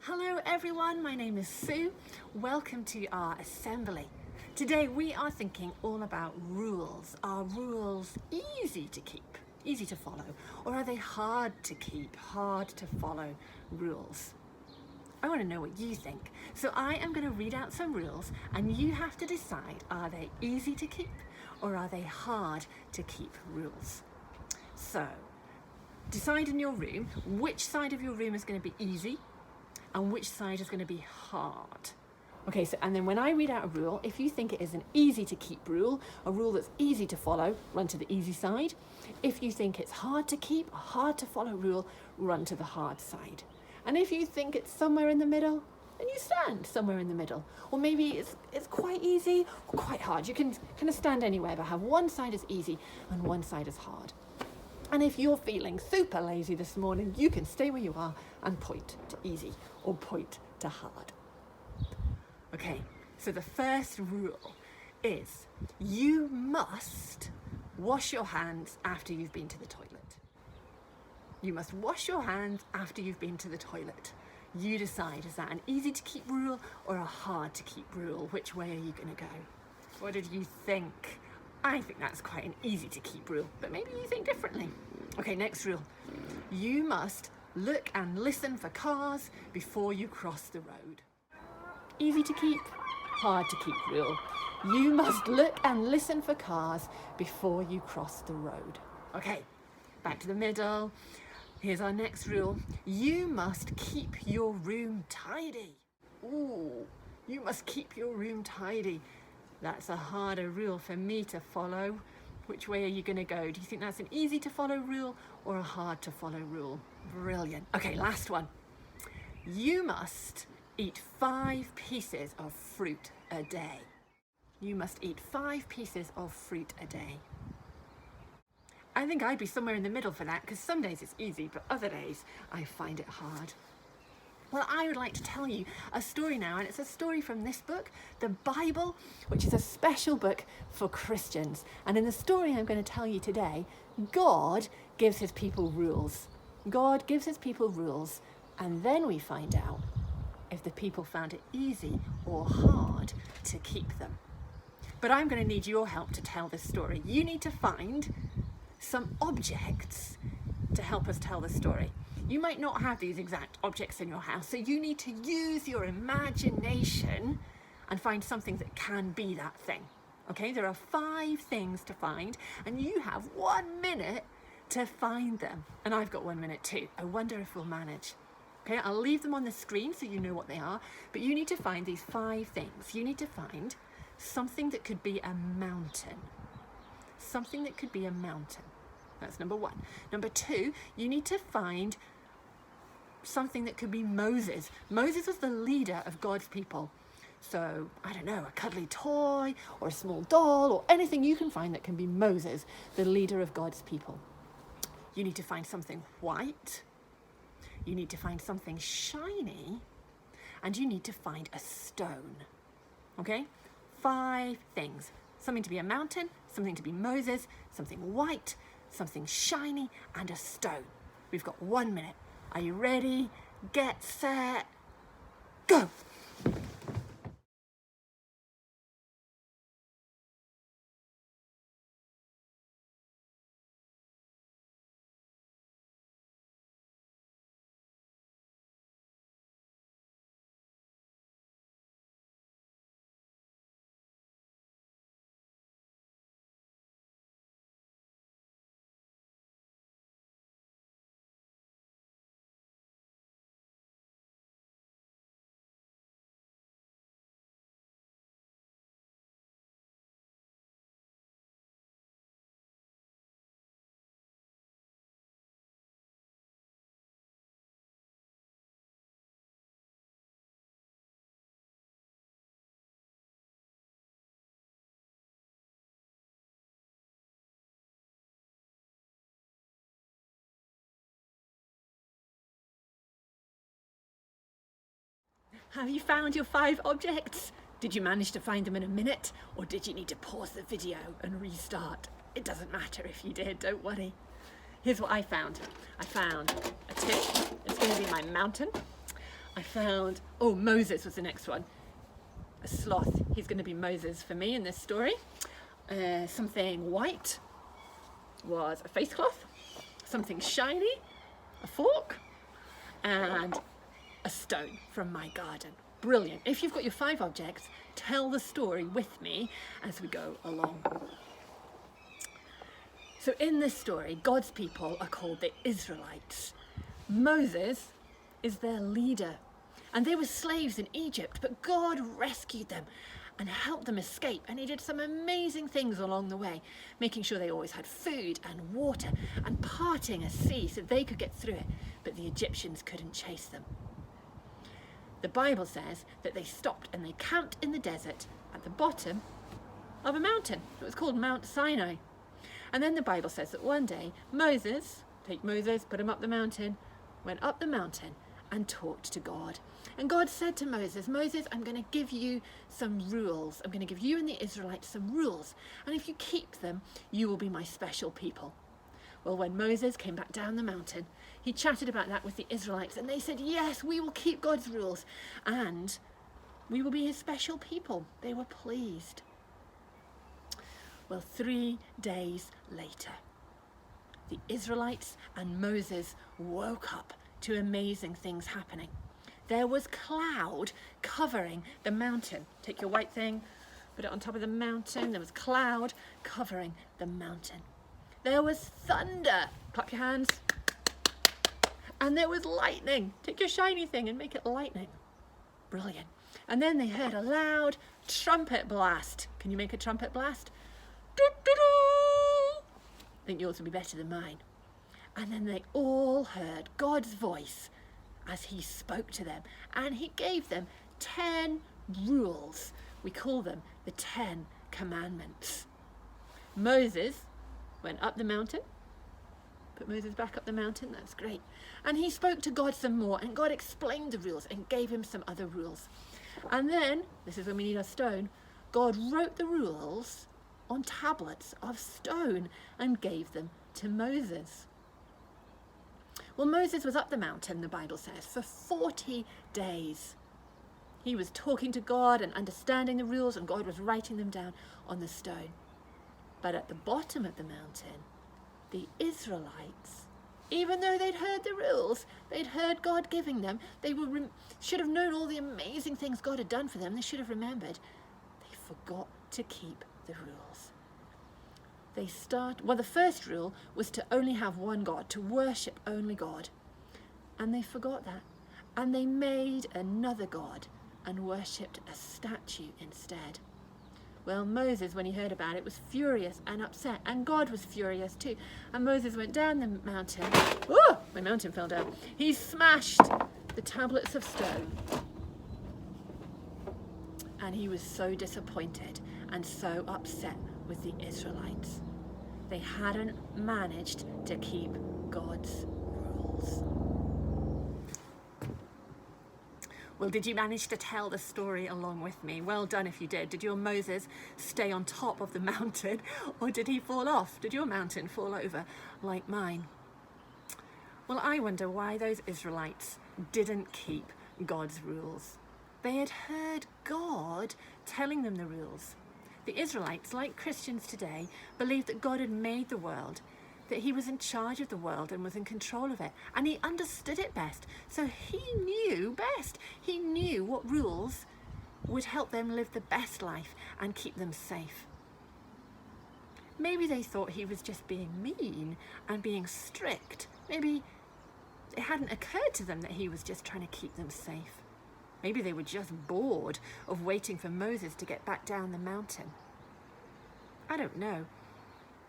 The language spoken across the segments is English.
Hello everyone, my name is Sue. Welcome to our assembly. Today we are thinking all about rules. Are rules easy to keep, easy to follow, or are they hard to keep, hard to follow rules? I want to know what you think. So I am going to read out some rules and you have to decide, are they easy to keep or are they hard to keep rules? So decide in your room which side of your room is going to be easy and which side is going to be hard. Okay, so and then when I read out a rule, if you think it is an easy to keep rule, a rule that's easy to follow, run to the easy side. If you think it's hard to keep, a hard to follow rule, run to the hard side. And if you think it's somewhere in the middle, then you stand somewhere in the middle. Or maybe it's quite easy or quite hard. You can kind of stand anywhere, but have one side is easy and one side is hard. And if you're feeling super lazy this morning, you can stay where you are and point to easy or point to hard. Okay, so the first rule is you must wash your hands after you've been to the toilet. You must wash your hands after you've been to the toilet. You decide, is that an easy to keep rule or a hard to keep rule? Which way are you going to go? What did you think? I think that's quite an easy to keep rule, but maybe you think differently. Okay, next rule. You must look and listen for cars before you cross the road. Easy to keep, hard to keep rule. You must look and listen for cars before you cross the road. Okay, back to the middle. Here's our next rule. You must keep your room tidy. Ooh, you must keep your room tidy. That's a harder rule for me to follow. Which way are you going to go? Do you think that's an easy to follow rule or a hard to follow rule? Brilliant. Okay, last one. You must eat 5 pieces of fruit a day. You must eat 5 pieces of fruit a day. I think I'd be somewhere in the middle for that because some days it's easy, but other days I find it hard. Well, I would like to tell you a story now, and it's a story from this book, the Bible, which is a special book for Christians. And in the story I'm going to tell you today, God gives his people rules. God gives his people rules, and then we find out if the people found it easy or hard to keep them. But I'm going to need your help to tell this story. You need to find some objects to help us tell the story. You might not have these exact objects in your house, so you need to use your imagination and find something that can be that thing. Okay, there are 5 things to find, and you have 1 minute to find them. And I've got 1 minute too. I wonder if we'll manage. Okay, I'll leave them on the screen so you know what they are, but you need to find these 5 things. You need to find something that could be a mountain. Something that could be a mountain. That's number 1. Number 2, you need to find something that could be Moses. Moses was the leader of God's people. So, I don't know, a cuddly toy or a small doll or anything you can find that can be Moses, the leader of God's people. You need to find something white. You need to find something shiny. And you need to find a stone. Okay? 5 things. Something to be a mountain, something to be Moses, something white, something shiny, and a stone. We've got 1 minute. Are you ready? Get set, go! Have you found your 5 objects? Did you manage to find them in a minute, or did you need to pause the video and restart? It doesn't matter if you did, don't worry. Here's what I found. I found a tip. It's going to be my mountain. I found, oh, Moses was the next one. A sloth. He's going to be Moses for me in this story. Something white was a face cloth. Something shiny, a fork, and a stone from my garden. Brilliant. If you've got your 5 objects, tell the story with me as we go along. So in this story, God's people are called the Israelites. Moses is their leader, and they were slaves in Egypt, but God rescued them and helped them escape, and he did some amazing things along the way, making sure they always had food and water and parting a sea so they could get through it, but the Egyptians couldn't chase them. The Bible says that they stopped and they camped in the desert at the bottom of a mountain. It was called Mount Sinai. And then the Bible says that one day Moses, take Moses, put him up the mountain, went up the mountain and talked to God. And God said to Moses, Moses, I'm going to give you some rules. I'm going to give you and the Israelites some rules. And if you keep them, you will be my special people. Well, when Moses came back down the mountain, he chatted about that with the Israelites, and they said, yes, we will keep God's rules and we will be his special people. They were pleased. Well, 3 days later, the Israelites and Moses woke up to amazing things happening. There was cloud covering the mountain. Take your white thing, put it on top of the mountain. There was cloud covering the mountain. There was thunder. Clap your hands. And there was lightning. Take your shiny thing and make it lightning. Brilliant. And then they heard a loud trumpet blast. Can you make a trumpet blast? I think yours will be better than mine. And then they all heard God's voice as he spoke to them, and he gave them 10 rules. We call them the 10 Commandments. Moses went up the mountain. Put Moses back up the mountain, that's great. And he spoke to God some more, and God explained the rules and gave him some other rules. And then, this is when we need a stone, God wrote the rules on tablets of stone and gave them to Moses. Well, Moses was up the mountain, the Bible says, for 40 days. He was talking to God and understanding the rules, and God was writing them down on the stone. But at the bottom of the mountain, the Israelites, even though they'd heard the rules, they'd heard God giving them, they should have known all the amazing things God had done for them, they should have remembered, they forgot to keep the rules. The first rule was to only have one God, to worship only God. And they forgot that. And they made another God and worshipped a statue instead. Well, Moses, when he heard about it, was furious and upset. And God was furious too. And Moses went down the mountain. Oh, my mountain fell down. He smashed the tablets of stone. And he was so disappointed and so upset with the Israelites. They hadn't managed to keep God's rules. Well, did you manage to tell the story along with me? Well done if you did. Did your Moses stay on top of the mountain, or did he fall off? Did your mountain fall over like mine? Well, I wonder why those Israelites didn't keep God's rules. They had heard God telling them the rules. The Israelites, like Christians today, believed that God had made the world, that he was in charge of the world and was in control of it, and he understood it best. So he knew best. He knew what rules would help them live the best life and keep them safe. Maybe they thought he was just being mean and being strict. Maybe it hadn't occurred to them that he was just trying to keep them safe. Maybe they were just bored of waiting for Moses to get back down the mountain. I don't know,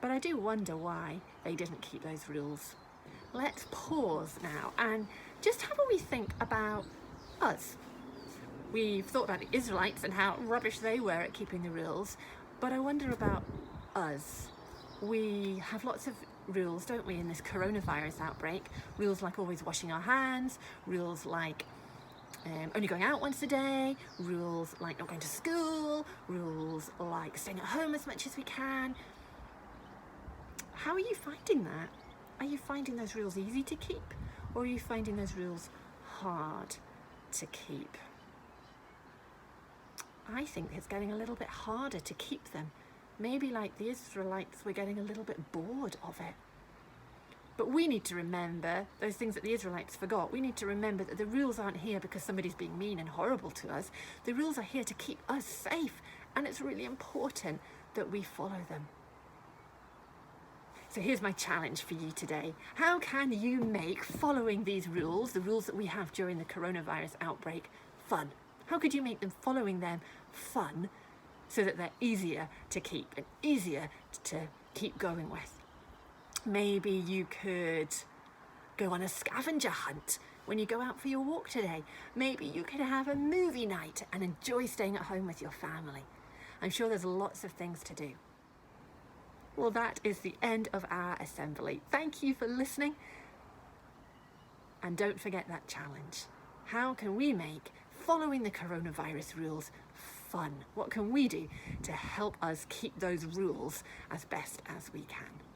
but I do wonder why they didn't keep those rules. Let's pause now and just have a wee think about us. We've thought about the Israelites and how rubbish they were at keeping the rules, but I wonder about us. We have lots of rules, don't we, in this coronavirus outbreak? Rules like always washing our hands, rules like only going out once a day, rules like not going to school, rules like staying at home as much as we can. How are you finding that? Are you finding those rules easy to keep, or are you finding those rules hard? to keep. I think it's getting a little bit harder to keep them. Maybe like the Israelites, we're getting a little bit bored of it. But we need to remember those things that the Israelites forgot. We need to remember that the rules aren't here because somebody's being mean and horrible to us. The rules are here to keep us safe, and it's really important that we follow them. So here's my challenge for you today. How can you make following these rules, the rules that we have during the coronavirus outbreak, fun? How could you make them following them fun so that they're easier to keep and easier to keep going with? Maybe you could go on a scavenger hunt when you go out for your walk today. Maybe you could have a movie night and enjoy staying at home with your family. I'm sure there's lots of things to do. Well, that is the end of our assembly. Thank you for listening. And don't forget that challenge. How can we make following the coronavirus rules fun? What can we do to help us keep those rules as best as we can?